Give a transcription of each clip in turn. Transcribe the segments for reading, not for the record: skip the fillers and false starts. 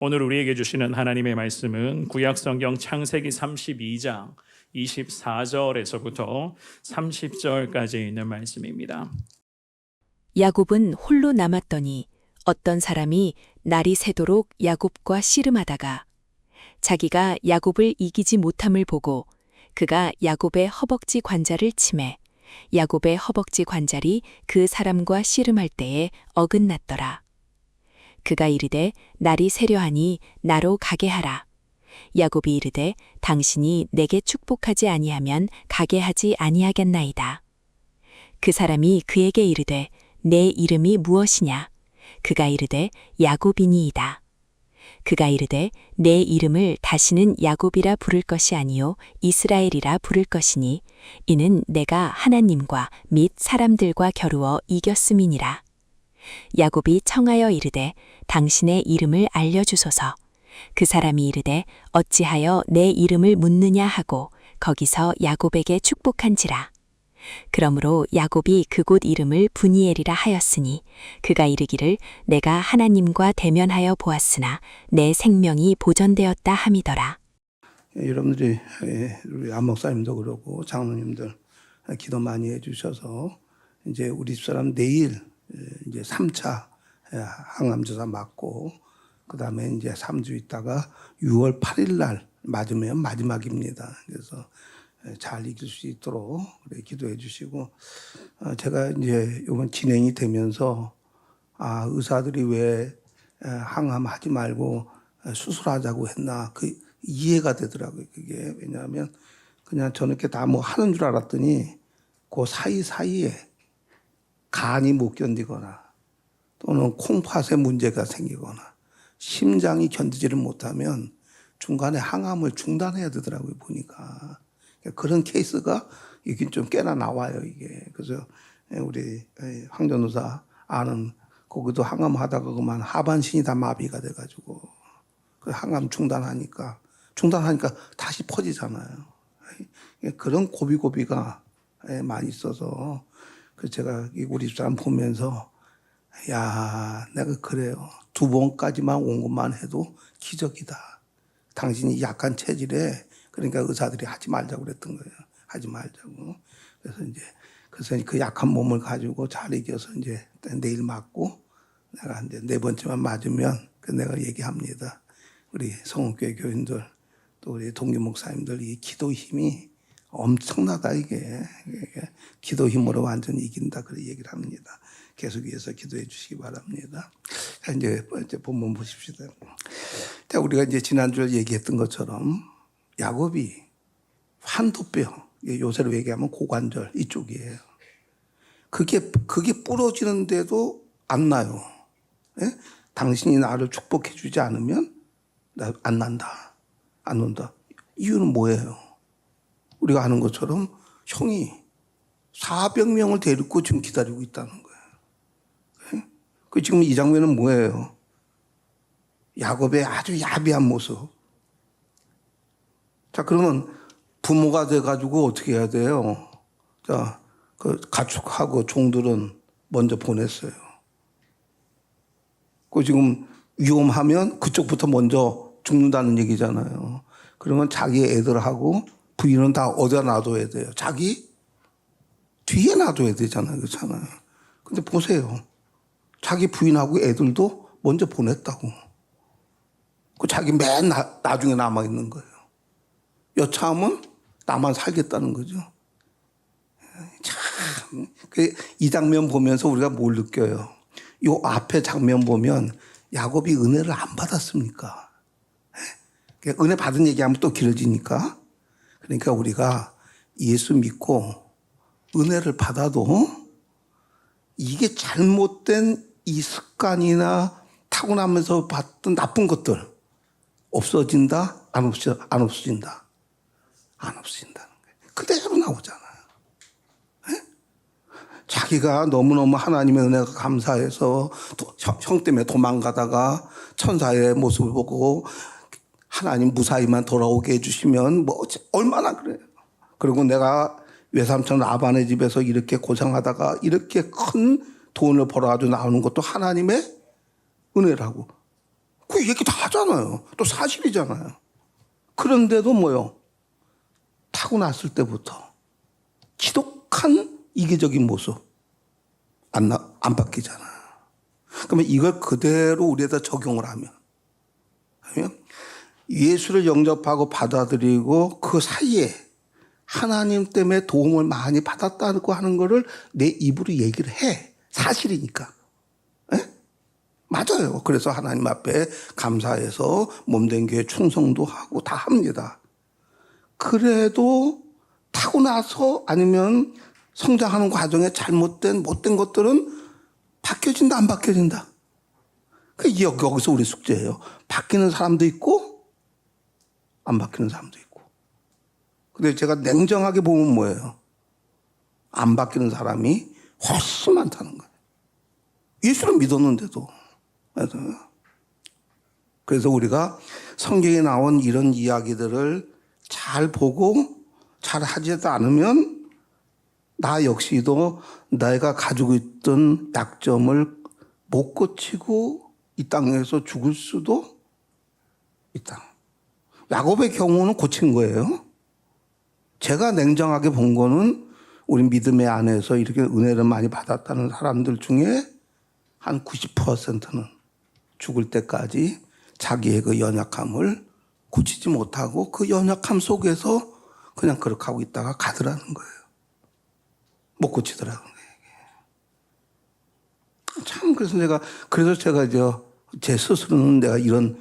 오늘 우리에게 주시는 하나님의 말씀은 구약성경 창세기 32장 24절에서부터 30절까지 있는 말씀입니다. 야곱은 홀로 남았더니 어떤 사람이 날이 새도록 야곱과 씨름하다가 자기가 야곱을 이기지 못함을 보고 그가 야곱의 허벅지 관자를 치매 야곱의 허벅지 관절이 그 사람과 씨름할 때에 어긋났더라. 그가 이르되 날이 새려하니 나로 가게 하라. 야곱이 이르되 당신이 내게 축복하지 아니하면 가게 하지 아니하겠나이다. 그 사람이 그에게 이르되 내 이름이 무엇이냐? 그가 이르되 야곱이니이다. 그가 이르되 내 이름을 다시는 야곱이라 부를 것이 아니요 이스라엘이라 부를 것이니 이는 내가 하나님과 및 사람들과 겨루어 이겼음이니라. 야곱이 청하여 이르되 당신의 이름을 알려주소서. 그 사람이 이르되 어찌하여 내 이름을 묻느냐 하고 거기서 야곱에게 축복한지라. 그러므로 야곱이 그곳 이름을 브니엘이라 하였으니 그가 이르기를 내가 하나님과 대면하여 보았으나 내 생명이 보전되었다 함이더라. 여러분들이 우리 안 목사님도 그러고 장로님들 기도 많이 해주셔서 이제 우리 집사람 내일 이제 3차 항암주사 맞고 그 다음에 이제 3주 있다가 6월 8일 날 맞으면 마지막입니다. 그래서 잘 이길 수 있도록 기도해 주시고 제가 이제 이번 진행이 되면서 의사들이 왜 항암하지 말고 수술하자고 했나 그 이해가 되더라고요. 그게 왜냐하면 그냥 저는 이렇게 다 뭐 하는 줄 알았더니 그 사이사이에 간이 못 견디거나 또는 콩팥에 문제가 생기거나 심장이 견디지를 못하면 중간에 항암을 중단해야 되더라고요. 보니까 그런 케이스가 이게 좀 꽤나 나와요. 이게 그래서 우리 황 전도사 아는 거기도 항암하다가 그만 하반신이 다 마비가 돼가지고 그 항암 중단하니까 다시 퍼지잖아요. 그런 고비고비가 많이 있어서 그래서 제가 우리 집사람 보면서 야 내가 그래요. 2번까지만 온 것만 해도 기적이다. 당신이 약한 체질에 그러니까 의사들이 하지 말자고 그랬던 거예요. 하지 말자고. 그래서 그 약한 몸을 가지고 잘 이겨서 이제 내일 맞고 내가 이제 4번째만 맞으면 내가 얘기합니다. 우리 성원교회 교인들 또 우리 동기 목사님들 이 기도 힘이 엄청나다 이게 기도 힘으로 완전히 이긴다 그런 얘기를 합니다. 계속해서 기도해 주시기 바랍니다. 자, 이제 본문 보십시다. 자, 우리가 이제 지난주에 얘기했던 것처럼 야곱이 환도뼈, 요새로 얘기하면 고관절 이쪽이에요. 그게 부러지는데도 안 나요. 예? 당신이 나를 축복해 주지 않으면 나 안 난다. 안 논다. 이유는 뭐예요? 우리가 아는 것처럼 형이 400명을 데리고 지금 기다리고 있다는 거예요. 예? 그 지금 이 장면은 뭐예요? 야곱의 아주 야비한 모습. 자, 그러면 부모가 돼가지고 어떻게 해야 돼요? 자, 그 가축하고 종들은 먼저 보냈어요. 그 지금 위험하면 그쪽부터 먼저 죽는다는 얘기잖아요. 그러면 자기 애들하고 부인은 다 어디다 놔둬야 돼요? 자기 뒤에 놔둬야 되잖아요. 그렇잖아요. 근데 보세요. 자기 부인하고 애들도 먼저 보냈다고. 그 자기 맨 나중에 남아있는 거예요. 여차하면 나만 살겠다는 거죠. 참, 이 장면 보면서 우리가 뭘 느껴요? 이 앞에 장면 보면 야곱이 은혜를 안 받았습니까? 은혜 받은 얘기하면 또 길어지니까. 그러니까 우리가 예수 믿고 은혜를 받아도 이게 잘못된 이 습관이나 타고나면서 봤던 나쁜 것들 없어진다? 안 없어진다? 안 없어진다는 거예요. 그대로 나오잖아요. 네? 자기가 너무너무 하나님의 은혜가 감사해서 형 때문에 도망가다가 천사의 모습을 보고 하나님 무사히만 돌아오게 해주시면 뭐 얼마나 그래요. 그리고 내가 외삼촌 라반의 집에서 이렇게 고생하다가 이렇게 큰 돈을 벌어가지고 나오는 것도 하나님의 은혜라고. 그 얘기 다 하잖아요. 또 사실이잖아요. 그런데도 뭐요? 타고났을 때부터 지독한 이기적인 모습 안 바뀌잖아요. 그러면 이걸 그대로 우리에다 적용을 하면 예수를 영접하고 받아들이고 그 사이에 하나님 때문에 도움을 많이 받았다고 하는 거를 내 입으로 얘기를 해. 사실이니까. 에? 맞아요. 그래서 하나님 앞에 감사해서 몸된 교회 충성도 하고 다 합니다. 그래도 타고나서 아니면 성장하는 과정에 잘못된 못된 것들은 바뀌어진다 안 바뀌어진다. 여기서 우리 숙제예요. 바뀌는 사람도 있고 안 바뀌는 사람도 있고. 근데 제가 냉정하게 보면 뭐예요? 안 바뀌는 사람이 훨씬 많다는 거예요. 예수를 믿었는데도. 그래서 우리가 성경에 나온 이런 이야기들을 잘 보고 잘 하지도 않으면 나 역시도 내가 가지고 있던 약점을 못 고치고 이 땅에서 죽을 수도 있다. 야곱의 경우는 고친 거예요. 제가 냉정하게 본 거는 우리 믿음의 안에서 이렇게 은혜를 많이 받았다는 사람들 중에 한 90%는 죽을 때까지 자기의 그 연약함을 고치지 못하고 그 연약함 속에서 그냥 그렇게 하고 있다가 가더라는 거예요. 못 고치더라고요. 참 그래서 제가 제 스스로는 내가 이런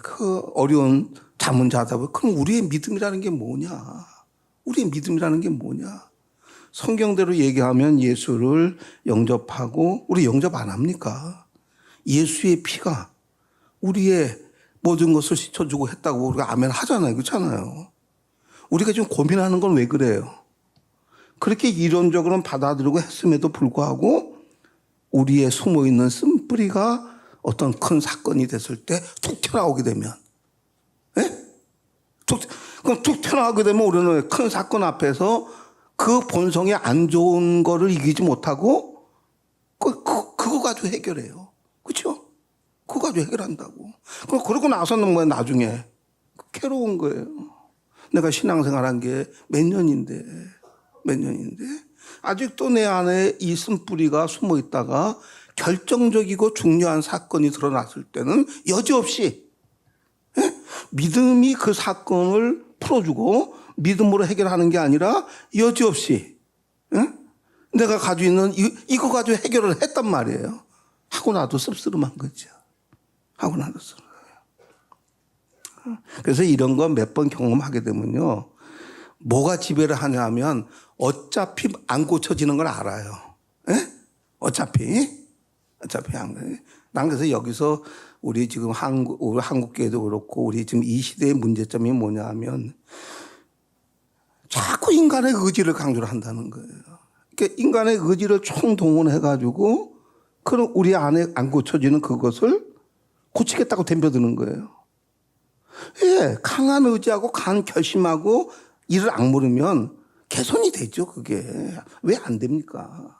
그 어려운 자문자다 보니 그럼 우리의 믿음이라는 게 뭐냐? 우리의 믿음이라는 게 뭐냐? 성경대로 얘기하면 예수를 영접하고 우리 영접 안 합니까? 예수의 피가 우리의 모든 것을 씻어주고 했다고 우리가 아멘 하잖아요. 그렇잖아요. 우리가 지금 고민하는 건 왜 그래요? 그렇게 이론적으로는 받아들이고 했음에도 불구하고 우리의 숨어있는 쓴뿌리가 어떤 큰 사건이 됐을 때 툭 튀어나오게 되면 그럼 툭 튀어나오게 되면 우리는 큰 사건 앞에서 그 본성에 안 좋은 거를 이기지 못하고 그거 가지고 해결해요. 그렇죠? 그거 가지고 해결한다고. 그러고 나서는 뭐야 나중에 괴로운 거예요. 내가 신앙생활한 게 몇 년인데 아직도 내 안에 이 쓴뿌리가 숨어 있다가 결정적이고 중요한 사건이 드러났을 때는 여지없이 믿음이 그 사건을 풀어주고 믿음으로 해결하는 게 아니라 여지없이 내가 가지고 있는 이거 가지고 해결을 했단 말이에요. 하고 나도 씁쓸한 거죠. 하고 나도 씁쓸해요. 그래서 이런 거 몇 번 경험하게 되면요. 뭐가 지배를 하냐 하면 어차피 안 고쳐지는 걸 알아요. 어차피 안 그래. 난 그래서 여기서 우리 지금 우리 한국교회도 그렇고 우리 지금 이 시대의 문제점이 뭐냐 하면 자꾸 인간의 의지를 강조를 한다는 거예요. 그러니까 인간의 의지를 총동원해가지고 그럼 우리 안에 안 고쳐지는 그것을 고치겠다고 덤벼드는 거예요. 강한 의지하고 강한 결심하고 이를 악물으면 개선이 되죠. 그게 왜 안 됩니까?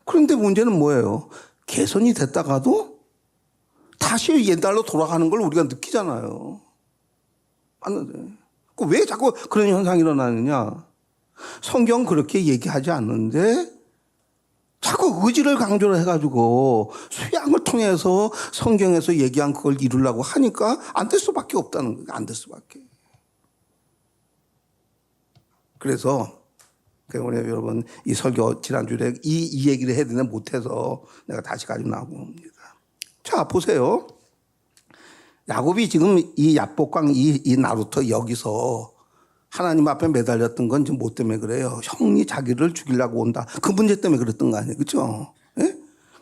그런데 문제는 뭐예요? 개선이 됐다가도 다시 옛날로 돌아가는 걸 우리가 느끼잖아요. 맞는데 왜 자꾸 그런 현상이 일어나느냐? 성경 그렇게 얘기하지 않는데 자꾸 의지를 강조를 해가지고 수양을 통해서 성경에서 얘기한 그걸 이루려고 하니까 안 될 수밖에 없다는 거예요. 안 될 수밖에. 그래서 우리 여러분 이 설교 지난주에 이 얘기를 해야 되는데 못해서 내가 다시 가지고 나옵니다. 자 보세요. 야곱이 지금 이 야복강 이 나루터 여기서 하나님 앞에 매달렸던 건 지금 뭐 때문에 그래요? 형이 자기를 죽이려고 온다. 그 문제 때문에 그랬던 거 아니에요. 그렇죠?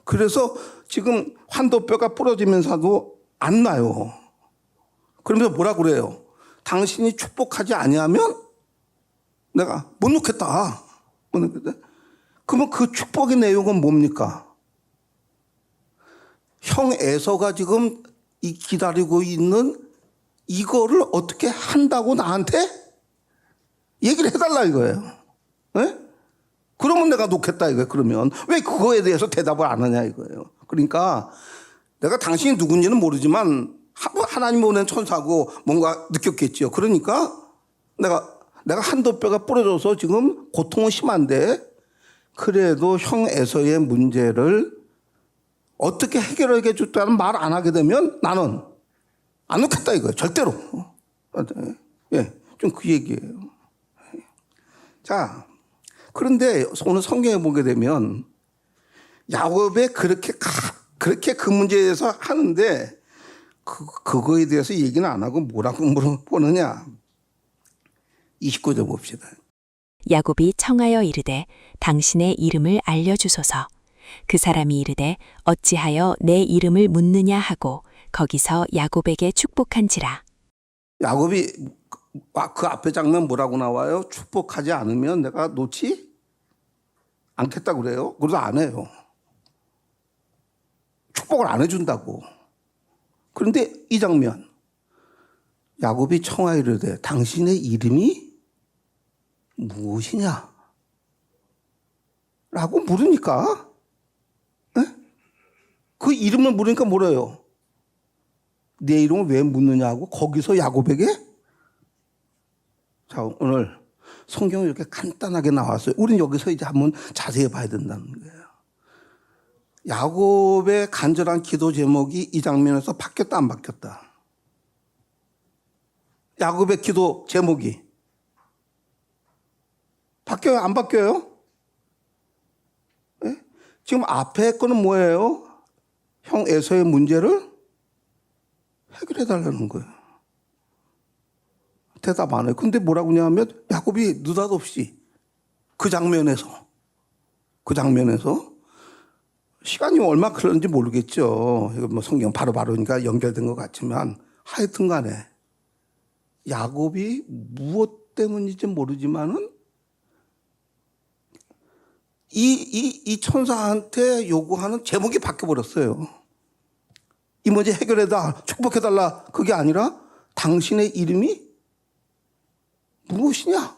그래서 지금 환도뼈가 부러지면서도 안 나요. 그러면서 뭐라 그래요? 당신이 축복하지 아니하면 내가 못 놓겠다. 그러면 그 축복의 내용은 뭡니까? 형 에서가 지금 기다리고 있는 이거를 어떻게 한다고 나한테 얘기를 해달라 이거예요. 그러면 내가 놓겠다 이거예요. 그러면 왜 그거에 대해서 대답을 안 하냐 이거예요. 그러니까 내가 당신이 누군지는 모르지만 하나님 보낸 천사고 뭔가 느꼈겠지요. 그러니까 내가 한도 뼈가 부러져서 지금 고통은 심한데 그래도 형 에서의 문제를 어떻게 해결하게 줬다는 말 안 하게 되면 나는 안 놓겠다 이거예요. 절대로. 예, 좀 그 얘기예요. 자, 그런데 오늘 성경에 보게 되면 야곱이 그렇게 그 문제에 대해서 하는데 그거에 대해서 얘기는 안 하고 뭐라고 물어보느냐. 29절 봅시다. 야곱이 청하여 이르되 당신의 이름을 알려주소서. 그 사람이 이르되 어찌하여 내 이름을 묻느냐 하고 거기서 야곱에게 축복한지라. 야곱이 그 앞에 장면 뭐라고 나와요? 축복하지 않으면 내가 놓지 않겠다고 그래요. 그래도 안 해요. 축복을 안 해준다고. 그런데 이 장면 야곱이 청하여 이르되 당신의 이름이 무엇이냐? 라고 물으니까 그 이름을 물으니까 뭐래요? 내 이름을 왜 묻느냐고 거기서 야곱에게 자 오늘 성경이 이렇게 간단하게 나왔어요. 우리는 여기서 이제 한번 자세히 봐야 된다는 거예요. 야곱의 간절한 기도 제목이 이 장면에서 바뀌었다 안 바뀌었다? 야곱의 기도 제목이 바뀌어요 안 바뀌어요? 네? 지금 앞에 거는 뭐예요? 형 에서의 문제를 해결해 달라는 거예요. 대답 안 해요. 근데 뭐라고 하냐면 야곱이 느닷없이 그 장면에서 시간이 얼마 흘렀는지 모르겠죠. 이거 뭐 성경 바로바로니까 연결된 것 같지만 하여튼 간에 야곱이 무엇 때문인지 모르지만은 이 천사한테 요구하는 제목이 바뀌어버렸어요. 이 문제 해결해다 축복해달라 그게 아니라 당신의 이름이 무엇이냐?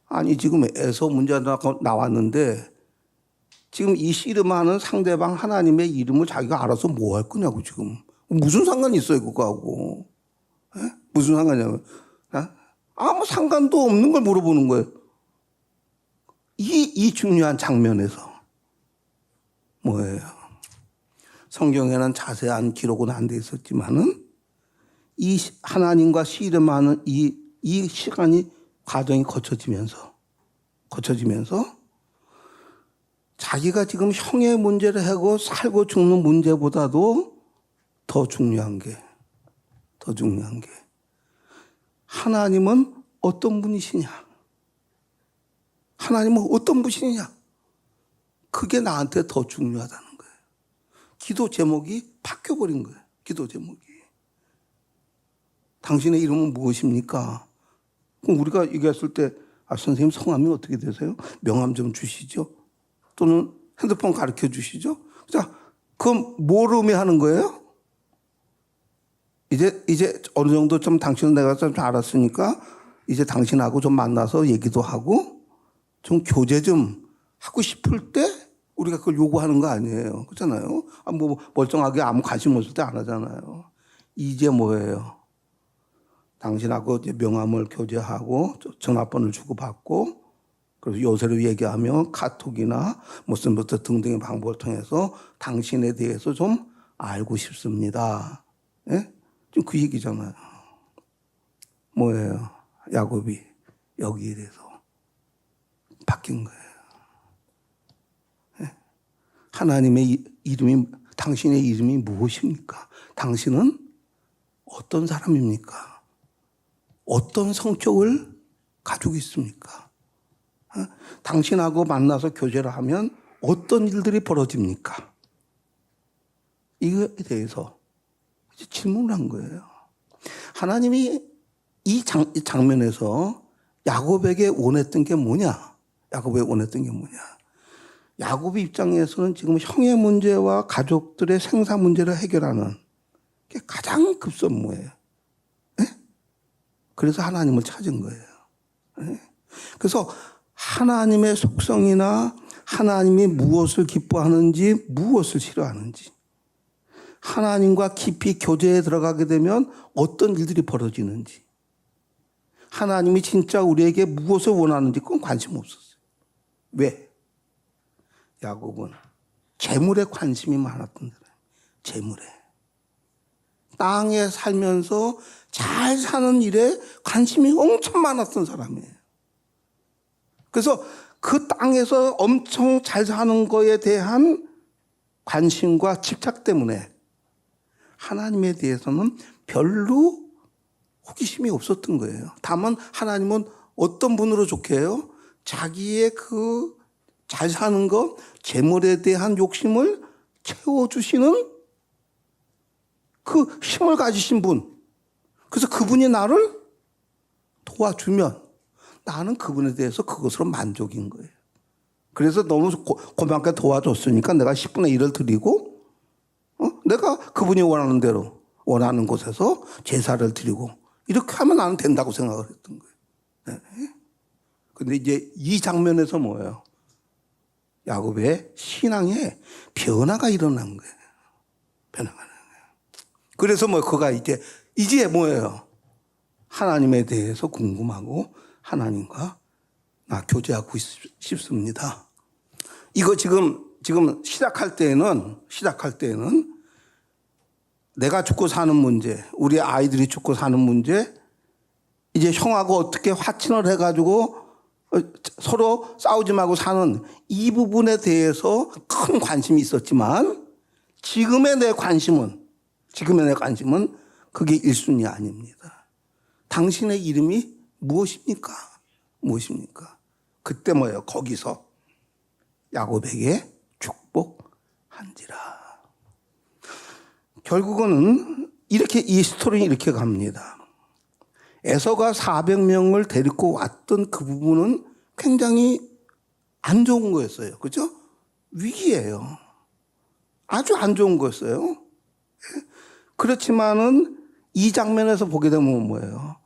아니 지금 에서 문제가 나왔는데 지금 이 씨름하는 상대방 하나님의 이름을 자기가 알아서 뭐 할 거냐고 지금 무슨 상관이 있어요 그거하고 에? 무슨 상관이냐고 아무 상관도 없는 걸 물어보는 거예요. 이 중요한 장면에서 뭐예요? 성경에는 자세한 기록은 안 돼 있었지만은 이 하나님과 씨름하는 이 시간이 과정이 거쳐지면서 자기가 지금 형의 문제를 하고 살고 죽는 문제보다도 더 중요한 게 하나님은 어떤 분이시냐? 하나님은 어떤 분이시냐? 그게 나한테 더 중요하다는 거예요. 기도 제목이 바뀌어버린 거예요. 기도 제목이. 당신의 이름은 무엇입니까? 그럼 우리가 얘기했을 때 선생님 성함이 어떻게 되세요? 명함 좀 주시죠. 또는 핸드폰 가르쳐 주시죠. 자, 그럼 뭘 의미하는 거예요? 이제 어느 정도 좀 당신은 내가 좀 알았으니까 이제 당신하고 좀 만나서 얘기도 하고 좀 교제 좀 하고 싶을 때 우리가 그걸 요구하는 거 아니에요. 그렇잖아요. 뭐 멀쩡하게 아무 관심 없을 때 안 하잖아요. 이제 뭐예요? 당신하고 이제 명함을 교제하고 전화번호를 주고받고 그래서 요새로 얘기하면 카톡이나 무슨부터 등등의 방법을 통해서 당신에 대해서 좀 알고 싶습니다. 예? 좀 그 얘기잖아요. 뭐예요? 야곱이 여기에 대해서 바뀐 거예요. 예? 하나님의 이름이 당신의 이름이 무엇입니까? 당신은 어떤 사람입니까? 어떤 성격을 가지고 있습니까? 당신하고 만나서 교제를 하면 어떤 일들이 벌어집니까? 이거에 대해서 질문을 한 거예요. 하나님이 이 장면에서 야곱에게 원했던 게 뭐냐? 야곱의 입장에서는 지금 형의 문제와 가족들의 생사 문제를 해결하는 게 가장 급선무예요. 그래서 하나님을 찾은 거예요. 그래서 하나님의 속성이나 하나님이 무엇을 기뻐하는지, 무엇을 싫어하는지, 하나님과 깊이 교제에 들어가게 되면 어떤 일들이 벌어지는지, 하나님이 진짜 우리에게 무엇을 원하는지 그건 관심 없었어요. 왜? 야곱은 재물에 관심이 많았던 사람이에요. 재물에. 땅에 살면서 잘 사는 일에 관심이 엄청 많았던 사람이에요. 그래서 그 땅에서 엄청 잘 사는 거에 대한 관심과 집착 때문에 하나님에 대해서는 별로 호기심이 없었던 거예요. 다만 하나님은 어떤 분으로 좋게 해요? 자기의 그 잘 사는 것, 재물에 대한 욕심을 채워주시는 그 힘을 가지신 분. 그래서 그분이 나를 도와주면 나는 그분에 대해서 그것으로 만족인 거예요. 그래서 너무 고맙게 도와줬으니까 내가 10분의 1을 드리고 내가 그분이 원하는 대로 원하는 곳에서 제사를 드리고 이렇게 하면 나는 된다고 생각을 했던 거예요. 그런데 이제 이 장면에서 뭐예요? 야곱의 신앙에 변화가 일어난 거예요. 변화가 일어난 거예요. 그래서 그가 이제 뭐예요? 하나님에 대해서 궁금하고 하나님과 나 교제하고 싶습니다. 이거 지금 시작할 때는 내가 죽고 사는 문제, 우리 아이들이 죽고 사는 문제, 이제 형하고 어떻게 화친을 해가지고 서로 싸우지 말고 사는 이 부분에 대해서 큰 관심이 있었지만 지금의 내 관심은 그게 1순위 아닙니다. 당신의 이름이 무엇입니까? 그때 뭐예요? 거기서 야곱에게 축복한지라. 결국은 이 스토리는 이렇게 갑니다. 에서가 400명을 데리고 왔던 그 부분은 굉장히 안 좋은 거였어요. 그죠? 위기예요. 아주 안 좋은 거였어요. 그렇지만은 이 장면에서 보게 되면 뭐예요?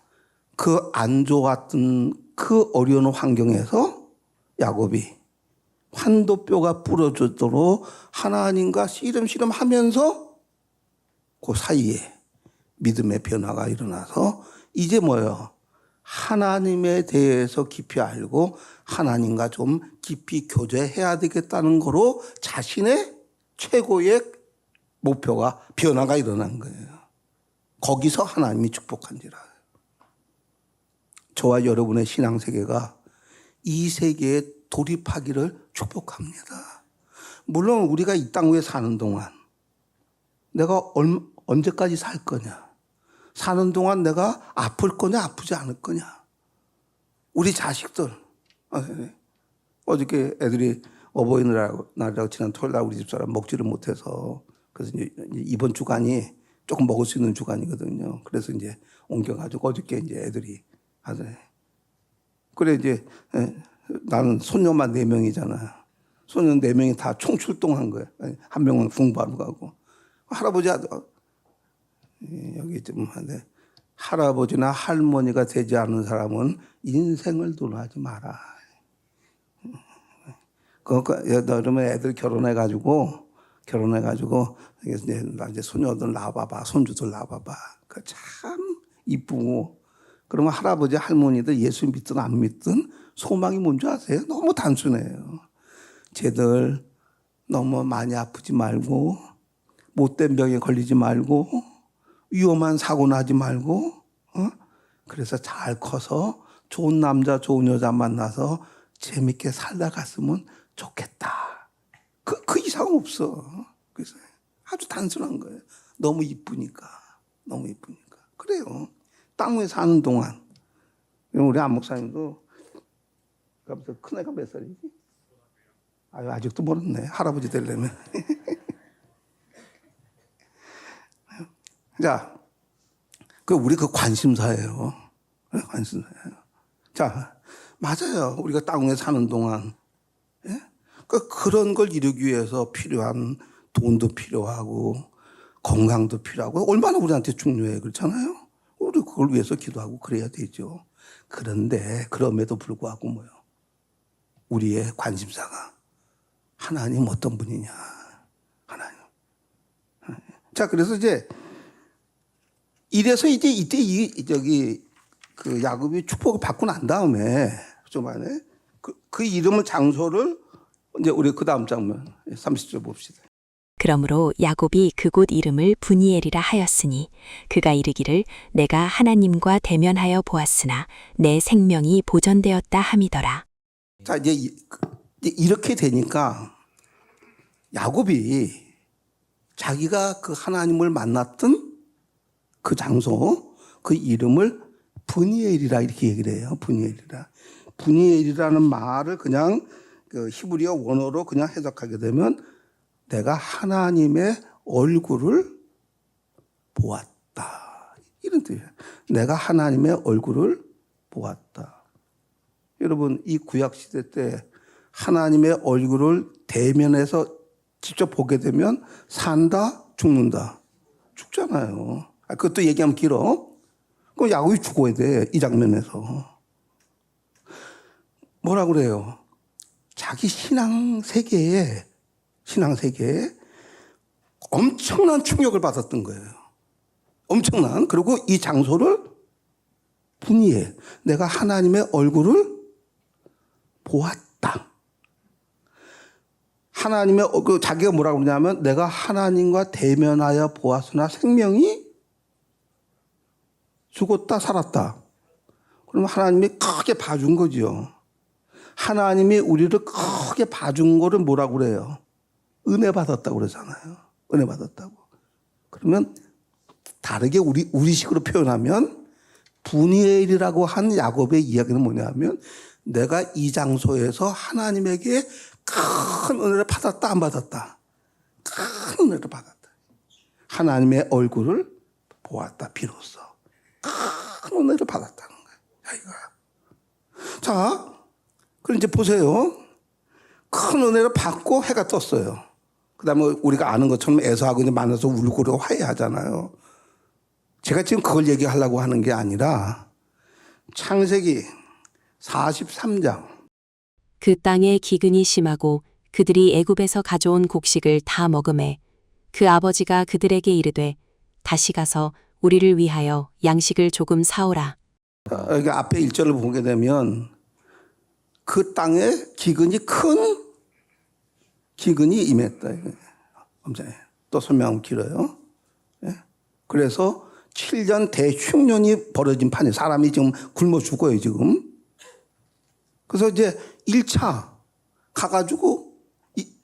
그 안 좋았던 그 어려운 환경에서 야곱이 환도뼈가 부러지도록 하나님과 씨름씨름 하면서 그 사이에 믿음의 변화가 일어나서 이제 뭐예요? 하나님에 대해서 깊이 알고 하나님과 좀 깊이 교제해야 되겠다는 거로 자신의 최고의 목표가 변화가 일어난 거예요. 거기서 하나님이 축복한지라. 저와 여러분의 신앙세계가 이 세계에 돌입하기를 축복합니다. 물론 우리가 이 땅 위에 사는 동안 내가 언제까지 살 거냐? 사는 동안 내가 아플 거냐 아프지 않을 거냐? 우리 자식들 어저께 애들이 어버이날이라고 지난 토요일날 우리 집사람 먹지를 못해서 그래서 이제 이번 주간이 조금 먹을 수 있는 주간이거든요. 그래서 이제 옮겨가지고 어저께 이제 애들이 하더래. 그래 이제 나는 손녀만 4명이잖아. 손녀 4명이 다 총출동한 거야. 한 명은 공부하러 가고 할아버지 여기 좀 하는데 할아버지나 할머니가 되지 않은 사람은 인생을 도로하지 마라. 그러면 애들 결혼해가지고 이제 소녀들 낳아봐봐, 손주들 낳아봐봐. 그 참 이쁘고. 그러면 할아버지 할머니들 예수 믿든 안 믿든 소망이 뭔지 아세요? 너무 단순해요. 쟤들 너무 많이 아프지 말고 못된 병에 걸리지 말고 위험한 사고 나지 말고 그래서 잘 커서 좋은 남자 좋은 여자 만나서 재밌게 살다 갔으면 좋겠다. 그 이상 없어. 그래서 아주 단순한 거예요. 너무 이쁘니까. 그래요. 땅 위에 사는 동안 우리 안 목사님도 큰 애가 몇 살이지? 아직도 모르네. 할아버지 되려면. 자, 우리 관심사예요. 관심사예요. 자, 맞아요. 우리가 땅 위에 사는 동안 그런 걸 이루기 위해서 필요한 돈도 필요하고 건강도 필요하고 얼마나 우리한테 중요해 그렇잖아요. 우리 그걸 위해서 기도하고 그래야 되죠. 그런데 그럼에도 불구하고 우리의 관심사가 하나님 어떤 분이냐. 하나님. 자, 그래서 이제 이래서 이제 이때 그 야곱이 축복을 받고 난 다음에 좀 안에 그 이름을 장소를 이제 우리 그 다음 장면 30절 봅시다. 그러므로 야곱이 그곳 이름을 부니엘이라 하였으니 그가 이르기를 내가 하나님과 대면하여 보았으나 내 생명이 보전되었다 함이더라. 자, 이제 이렇게 되니까 야곱이 자기가 그 하나님을 만났던 그 장소, 그 이름을 부니엘이라 이렇게 얘기를 해요. 부니엘이라. 부니엘이라는 말을 그냥 그 히브리어 원어로 그냥 해석하게 되면 내가 하나님의 얼굴을 보았다. 이런 뜻이에요. 내가 하나님의 얼굴을 보았다. 여러분, 이 구약시대 때 하나님의 얼굴을 대면해서 직접 보게 되면 산다, 죽는다. 죽잖아요. 그것도 얘기하면 길어. 그럼 야곱이 죽어야 돼, 이 장면에서. 뭐라 그래요? 자기 신앙 세계에 엄청난 충격을 받았던 거예요. 엄청난. 그리고 이 장소를 분이해. 내가 하나님의 얼굴을 보았다. 하나님의 자기가 뭐라고 그러냐면 내가 하나님과 대면하여 보았으나 생명이 죽었다 살았다. 그러면 하나님이 크게 봐준 거죠. 하나님이 우리를 크게 봐준 거를 뭐라고 그래요? 은혜 받았다고 그러잖아요. 은혜 받았다고. 그러면 다르게 우리식으로 표현하면 분이엘이라고 한 야곱의 이야기는 뭐냐면 내가 이 장소에서 하나님에게 큰 은혜를 받았다 안 받았다? 큰 은혜를 받았다. 하나님의 얼굴을 보았다 비로소. 큰 은혜를 받았다는 거예요. 자, 그럼 이제 보세요. 큰 은혜를 받고 해가 떴어요. 그 다음에 우리가 아는 것처럼 에서하고 이제 만나서 울고 그러고 화해하잖아요. 제가 지금 그걸 얘기하려고 하는 게 아니라 창세기 43장. 그 땅에 기근이 심하고 그들이 애굽에서 가져온 곡식을 다 먹음에 그 아버지가 그들에게 이르되 다시 가서 우리를 위하여 양식을 조금 사오라. 여기 앞에 1절을 보게 되면 그 땅에 큰 기근이 임했다. 또 설명하면 길어요. 그래서 7년 대흉년이 벌어진 판에 사람이 지금 굶어 죽어요, 지금. 그래서 이제 1차 가가지고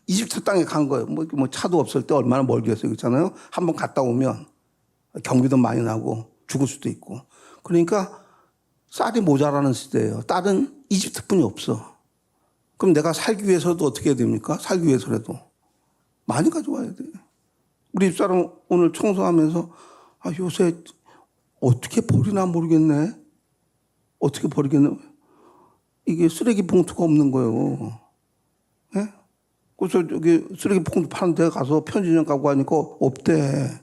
이집트 땅에 간 거예요. 뭐 차도 없을 때 얼마나 멀겠어요, 그렇잖아요. 한번 갔다 오면 경비도 많이 나고 죽을 수도 있고. 그러니까 쌀이 모자라는 시대예요. 딸은 이집트뿐이 없어. 그럼 내가 살기 위해서도 어떻게 해야 됩니까? 살기 위해서라도 많이 가져와야 돼. 우리 집사람 오늘 청소하면서 요새 어떻게 버리나 모르겠네. 어떻게 버리겠네. 이게 쓰레기 봉투가 없는 거예요. 예? 그래서 여기 쓰레기 봉투 파는 데 가서 편의점 가고 하니까 없대.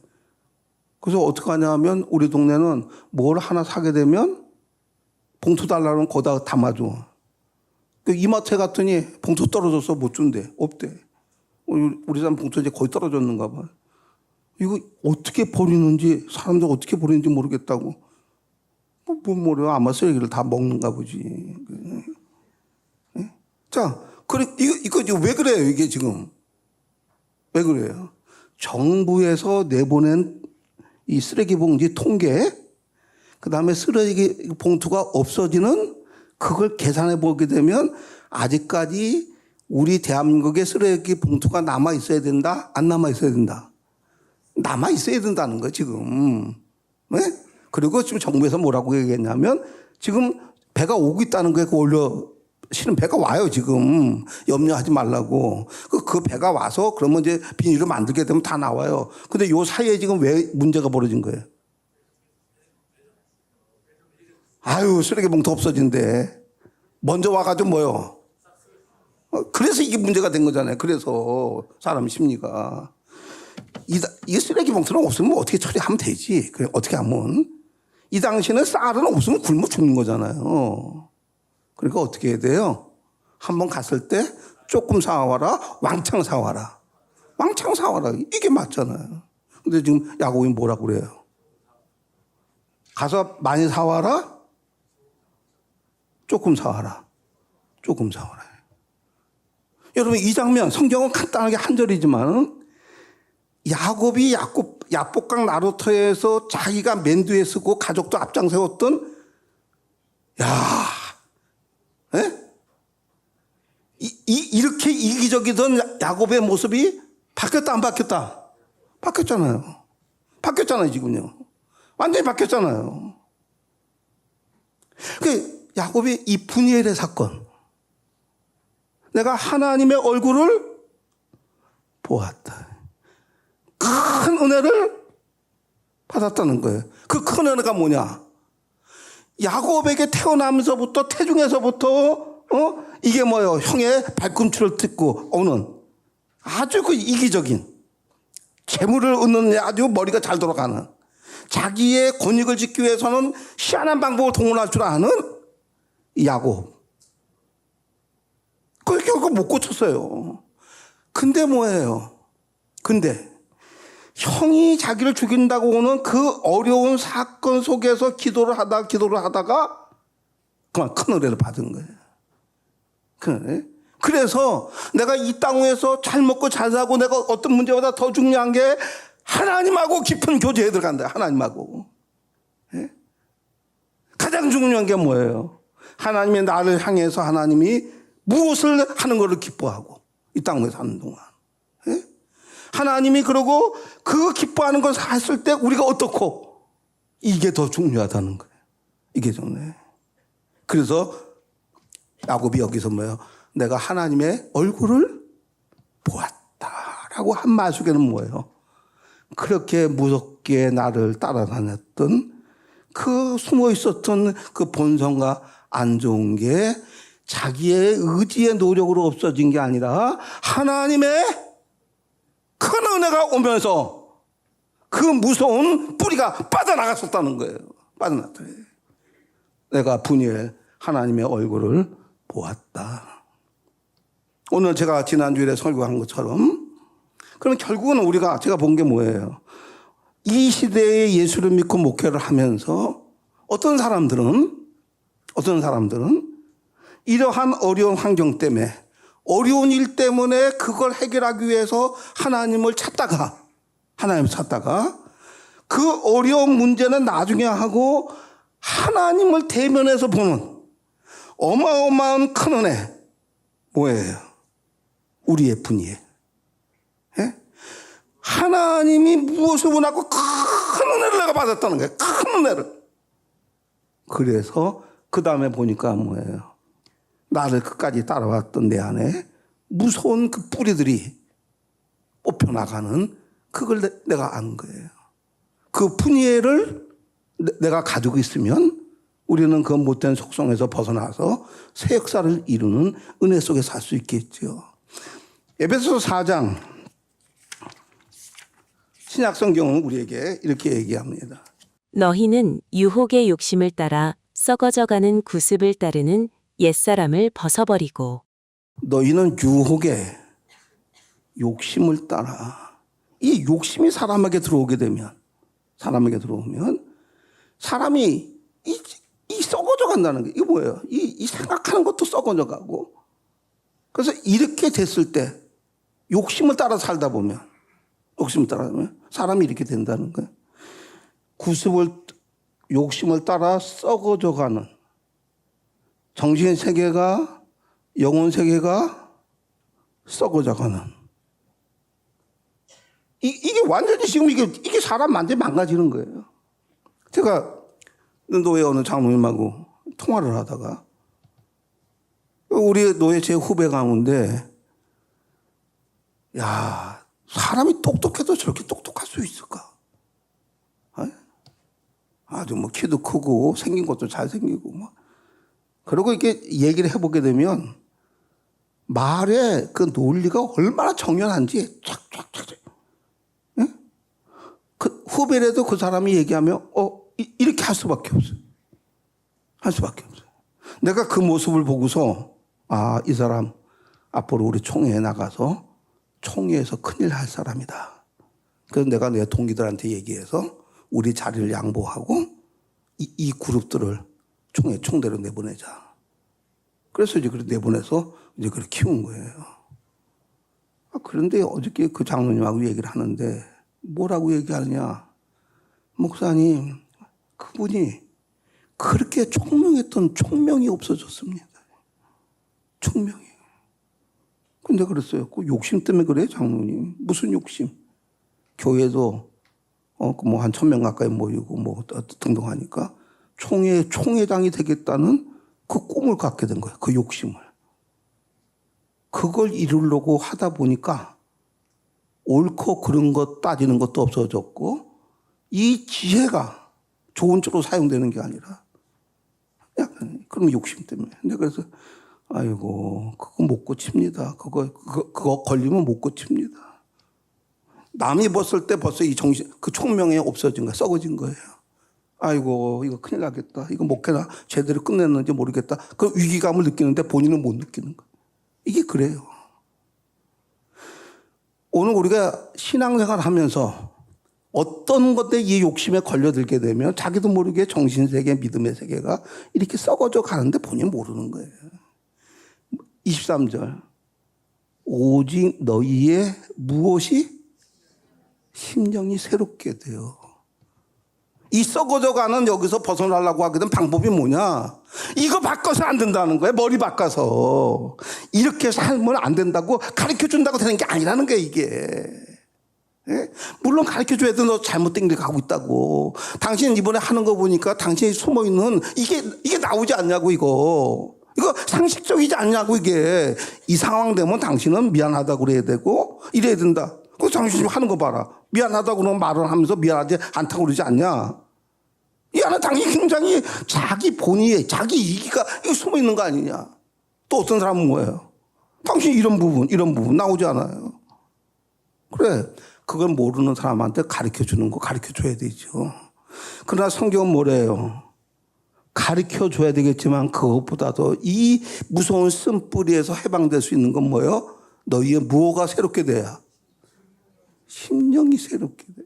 그래서 어떻게 하냐면 우리 동네는 뭘 하나 사게 되면 봉투 달라면 거기다 담아줘. 이마트에 갔더니 봉투 떨어져서 못 준대. 없대. 우리 사람 봉투 이제 거의 떨어졌는가 봐. 이거 어떻게 버리는지, 사람들 어떻게 버리는지 모르겠다고. 모르요. 아마 쓰레기를 다 먹는가 보지. 자, 이거 왜 그래요, 이게 지금? 왜 그래요? 정부에서 내보낸 이 쓰레기 봉지 통계, 그 다음에 쓰레기 봉투가 없어지는 그걸 계산해 보게 되면 아직까지 우리 대한민국의 쓰레기 봉투가 남아 있어야 된다? 안 남아 있어야 된다? 남아 있어야 된다는 거예요, 지금. 네? 그리고 지금 정부에서 뭐라고 얘기했냐면 지금 배가 오고 있다는 거예요. 실은 배가 와요, 지금. 염려하지 말라고. 그 배가 와서 그러면 이제 비닐을 만들게 되면 다 나와요. 근데 요 사이에 지금 왜 문제가 벌어진 거예요? 쓰레기 봉투 없어진대. 먼저 와가지고 뭐요? 그래서 이게 문제가 된 거잖아요. 그래서 사람 심리가. 이 쓰레기 봉투는 없으면 어떻게 처리하면 되지. 어떻게 하면. 이 당시에는 쌀은 없으면 굶어 죽는 거잖아요. 그러니까 어떻게 해야 돼요? 한번 갔을 때 조금 사와라, 왕창 사와라. 왕창 사와라. 이게 맞잖아요. 근데 지금 야곱이 뭐라고 그래요? 가서 많이 사와라, 조금 사와라. 조금 사와라. 여러분, 이 장면, 성경은 간단하게 한 절이지만 야곱이 야복강 나루터에서 자기가 맨 뒤에 서고 가족도 앞장 세웠던, 이렇게 이기적이던 야곱의 모습이 바뀌었다, 안 바뀌었다? 바뀌었잖아요. 바뀌었잖아요, 지금요. 완전히 바뀌었잖아요. 그 야곱이 이 분이엘의 사건, 내가 하나님의 얼굴을 보았다. 큰 은혜를 받았다는 거예요. 그 큰 은혜가 뭐냐? 야곱에게 태어나면서부터, 태중에서부터, 이게 뭐예요? 형의 발꿈치를 뜯고 오는 아주 그 이기적인, 재물을 얻는 아주 머리가 잘 돌아가는, 자기의 권익을 짓기 위해서는 희한한 방법을 동원할 줄 아는 야곱. 그걸 결국 못 고쳤어요. 근데 뭐예요? 근데 형이 자기를 죽인다고 오는 그 어려운 사건 속에서 기도를 하다가 그만 큰 은혜를 받은 거예요. 그래서 내가 이 땅 위에서 잘 먹고 잘 사고 내가 어떤 문제보다 더 중요한 게 하나님하고 깊은 교제에 들어간다. 하나님하고. 가장 중요한 게 뭐예요? 하나님이 나를 향해서 하나님이 무엇을 하는 것을 기뻐하고 이 땅 위에서 사는 동안. 하나님이 그러고 그 기뻐하는 것을 했을 때 우리가 어떻고, 이게 더 중요하다는 거예요. 이게 중요해. 그래서 야곱이 여기서 뭐예요? 내가 하나님의 얼굴을 보았다라고 한 말 속에는 뭐예요? 그렇게 무섭게 나를 따라다녔던 그 숨어 있었던 그 본성과 안 좋은 게 자기의 의지의 노력으로 없어진 게 아니라 하나님의 큰 은혜가 오면서 그 무서운 뿌리가 빠져나갔었다는 거예요. 빠져나갔다. 내가 분이엘 하나님의 얼굴을 보았다. 오늘 제가 지난주에 설교한 것처럼, 그럼 결국은 제가 본 게 뭐예요? 이 시대에 예수를 믿고 목회를 하면서 어떤 사람들은 이러한 어려운 환경 때문에, 어려운 일 때문에 그걸 해결하기 위해서 하나님을 찾다가 그 어려운 문제는 나중에 하고 하나님을 대면해서 보는 어마어마한 큰 은혜, 뭐예요? 우리의 분이에요. 하나님이 무엇을 원하고 큰 은혜를 내가 받았다는 거예요. 큰 은혜를. 그래서 그 다음에 보니까 뭐예요? 나를 끝까지 따라왔던 내 안에 무서운 그 뿌리들이 뽑혀나가는, 그걸 내가 안 거예요. 그 푸니엘을 내가 가지고 있으면 우리는 그 못된 속성에서 벗어나서 새 역사를 이루는 은혜 속에 살 수 있겠죠. 에베소서 4장, 신약 성경은 우리에게 이렇게 얘기합니다. 너희는 유혹의 욕심을 따라 썩어져가는 구습을 따르는 옛사람을 벗어버리고, 너희는 유혹의 욕심을 따라, 이 욕심이 사람에게 들어오면 사람이 이 썩어져 간다는 게, 이게 뭐예요? 이 생각하는 것도 썩어져 가고, 그래서 이렇게 됐을 때 욕심을 따라 살다 보면 사람이 이렇게 된다는 거예요. 욕심을 따라 썩어져 가는, 정신 세계가, 영혼 세계가 썩어져 가는, 이게 완전히 지금 이게 사람 완전히 망가지는 거예요. 제가 노예 어느 장로님하고 통화를 하다가, 우리 노예 제 후배 가운데, 야, 사람이 똑똑해도 저렇게 똑똑할 수 있을까? 아주 키도 크고 생긴 것도 잘생기고 그리고 이렇게 얘기를 해보게 되면 말의 그 논리가 얼마나 정연한지 쫙쫙쫙. 그 후배라도 그 사람이 얘기하면 이렇게 할 수밖에 없어요. 내가 그 모습을 보고서 이 사람 앞으로 우리 총회에 나가서 총회에서 큰일 할 사람이다. 그래서 내가 내 동기들한테 얘기해서 우리 자리를 양보하고 이 그룹들을 총회 총대로 내보내자. 그래서 이제 그렇게 내보내서 이제 그렇게 키운 거예요. 그런데 어저께 그 장로님하고 얘기를 하는데 뭐라고 얘기하느냐. 목사님, 그분이 그렇게 총명했던 총명이 없어졌습니다. 총명이. 근데 그랬어요. 그 욕심 때문에 그래, 장로님. 무슨 욕심? 교회도 뭐 한 1,000명 가까이 모이고 뭐 등등 하니까 총회장이 되겠다는 그 꿈을 갖게 된 거예요. 그 욕심을. 그걸 이루려고 하다 보니까 옳고 그른 것 따지는 것도 없어졌고 이 지혜가 좋은 쪽으로 사용되는 게 아니라 약간 그런 욕심 때문에. 근데 그래서 아이고 그거 못 고칩니다. 그거 걸리면 못 고칩니다. 남이 벗을 때 벌써 이 정신 그 총명이 없어진 거야. 썩어진 거예요. 아이고 이거 큰일 나겠다. 이거 목회나 제대로 끝냈는지 모르겠다. 그 위기감을 느끼는데 본인은 못 느끼는 거야. 이게 그래요. 오늘 우리가 신앙생활 하면서 어떤 것에 이 욕심에 걸려들게 되면 자기도 모르게 정신세계, 믿음의 세계가 이렇게 썩어져 가는데 본인 모르는 거예요. 23절. 오직 너희의 무엇이? 심령이 새롭게 돼요. 이 썩어져 가는 여기서 벗어나려고 하게 된 방법이 뭐냐? 이거 바꿔서 안 된다는 거예요. 머리 바꿔서. 이렇게 살면 안 된다고 가르쳐 준다고 되는 게 아니라는 거예요, 이게. 예? 물론 가르쳐 줘야 돼. 너 잘못된 길 가고 있다고. 당신 이번에 하는 거 보니까 당신이 숨어 있는 이게 나오지 않냐고, 이거. 이거 상식적이지 않냐고, 이게. 이 상황 되면 당신은 미안하다고 그래야 되고, 이래야 된다. 그 당신이 하는 거 봐라. 미안하다고 그러면 말을 하면서 미안하지 않다고 그러지 않냐? 이 안에 당연히 굉장히 자기 본의에, 자기 이기가 이거 숨어 있는 거 아니냐? 또 어떤 사람은 뭐예요? 당신이 이런 부분 나오지 않아요. 그래. 그걸 모르는 사람한테 가르쳐 주는 거 가르쳐 줘야 되죠. 그러나 성경은 뭐래요? 가르쳐 줘야 되겠지만 그것보다도 이 무서운 쓴뿌리에서 해방될 수 있는 건 뭐예요? 너희의 무엇가 새롭게 돼야? 심령이 새롭게 돼.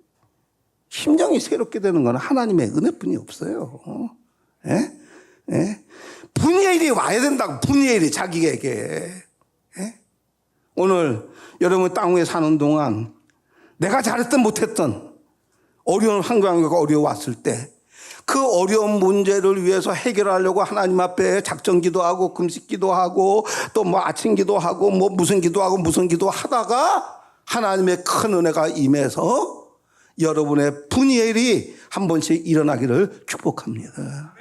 심령이 새롭게 되는 건 하나님의 은혜뿐이 없어요. 예? 예? 분의 일이 와야 된다고. 분의 일이 자기에게. 예? 오늘 여러분 땅 위에 사는 동안 내가 잘했든 못했든 어려운 환경이 어려웠을 때 그 어려운 문제를 위해서 해결하려고 하나님 앞에 작전 기도하고 금식 기도하고 또 뭐 아침 기도하고 뭐 무슨 기도 하다가 하나님의 큰 은혜가 임해서 여러분의 분이엘이 한 번씩 일어나기를 축복합니다.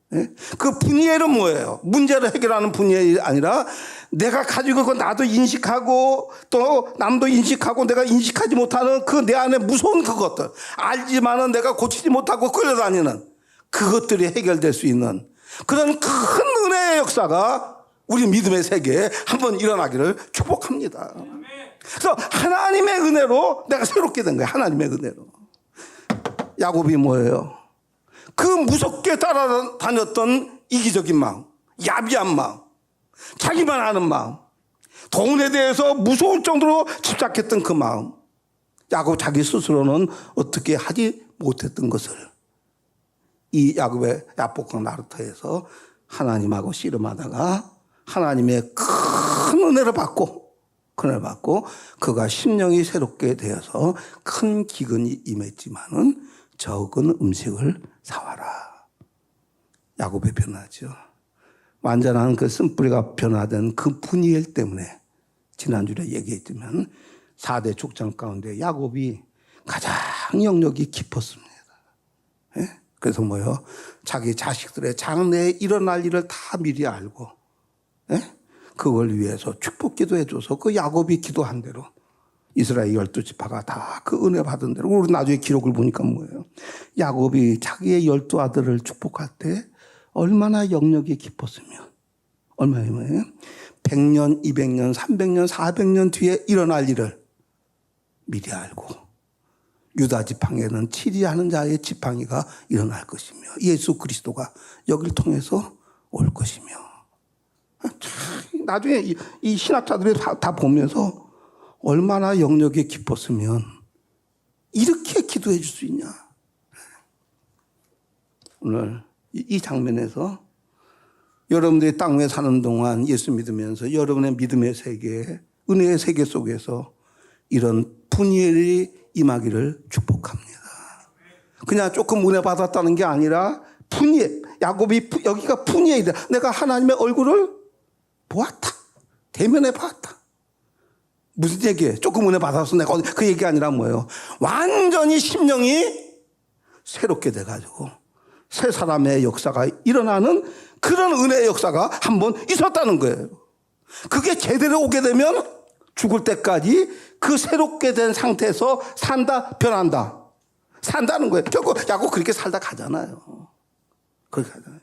네? 그 분이엘은 뭐예요? 문제를 해결하는 분이엘이 아니라 내가 가지고 있고 나도 인식하고 또 남도 인식하고 내가 인식하지 못하는 그 내 안에 무서운 그것들 알지만은 내가 고치지 못하고 끌려다니는 그것들이 해결될 수 있는 그런 큰 은혜의 역사가 우리 믿음의 세계에 한번 일어나기를 축복합니다. 그래서 하나님의 은혜로 내가 새롭게 된 거예요. 하나님의 은혜로. 야곱이 뭐예요? 그 무섭게 따라다녔던 이기적인 마음, 야비한 마음, 자기만 아는 마음, 돈에 대해서 무서울 정도로 집착했던 그 마음, 야곱 자기 스스로는 어떻게 하지 못했던 것을 이 야곱의 야복강 나루터에서 하나님하고 씨름하다가 하나님의 큰 은혜를 받고 그가 심령이 새롭게 되어서 큰 기근이 임했지만은 적은 음식을 사와라. 야곱의 변화죠. 완전한 그 쓴뿌리가 변화된 그 분이엘 때문에 지난주에 얘기했지만 4대 족장 가운데 야곱이 가장 영역이 깊었습니다. 예? 그래서 뭐요? 자기 자식들의 장래에 일어날 일을 다 미리 알고 예? 그걸 위해서 축복 기도해줘서 그 야곱이 기도한 대로 이스라엘 12지파가 다 그 은혜 받은 대로 우리 나중에 기록을 보니까 뭐예요? 야곱이 자기의 12아들을 축복할 때 얼마나 영역이 깊었으면 얼마나 100년, 200년, 300년, 400년 뒤에 일어날 일을 미리 알고 유다 지팡이에는 치리하는 자의 지팡이가 일어날 것이며 예수 그리스도가 여기를 통해서 올 것이며 참 나중에 이 신학자들이 다 보면서 얼마나 영역이 깊었으면 이렇게 기도해 줄 수 있냐. 오늘 이 장면에서 여러분들이 땅 위에 사는 동안 예수 믿으면서 여러분의 믿음의 세계, 은혜의 세계 속에서 이런 분이엘이 임하기를 축복합니다. 그냥 조금 은혜 받았다는 게 아니라 분이엘, 야곱이 여기가 분이엘이다. 내가 하나님의 얼굴을 보았다. 대면에 봤다. 무슨 얘기예요? 조금 은혜 받아서 내가 그 얘기 아니라 뭐예요? 완전히 심령이 새롭게 돼가지고 새 사람의 역사가 일어나는 그런 은혜의 역사가 한번 있었다는 거예요. 그게 제대로 오게 되면 죽을 때까지 그 새롭게 된 상태에서 산다, 변한다. 산다는 거예요. 결국 야곱 그렇게 살다 가잖아요. 그렇게 가잖아요.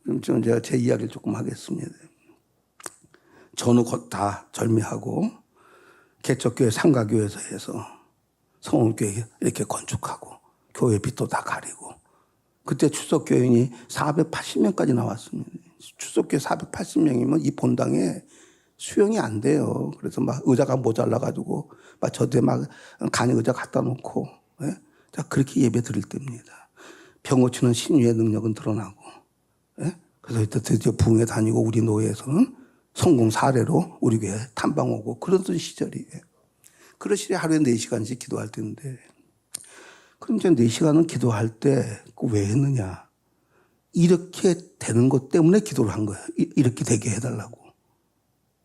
그럼 좀 제가 제 이야기를 조금 하겠습니다. 저는 곧 다 절미하고 개척교회 상가교회에서 해서 성원교회 이렇게 건축하고 교회 빚도 다 가리고 그때 추석교인이 480명까지 나왔습니다. 추석교회 480명이면 이 본당에 수용이 안 돼요. 그래서 막 의자가 모자라가지고 막 저때 막 간이 의자 갖다 놓고 예? 자 그렇게 예배 드릴 때입니다. 병 고치는 신유의 능력은 드러나고 예? 그래서 이때 드디어 부흥회 다니고 우리 노예에서는 성공 사례로 우리 교회 탐방 오고 그러던 시절이에요. 그런 시절에 하루에 4시간씩 기도할 때인데 그럼 이제 4시간은 기도할 때 왜 했느냐. 이렇게 되는 것 때문에 기도를 한 거예요. 이렇게 되게 해달라고.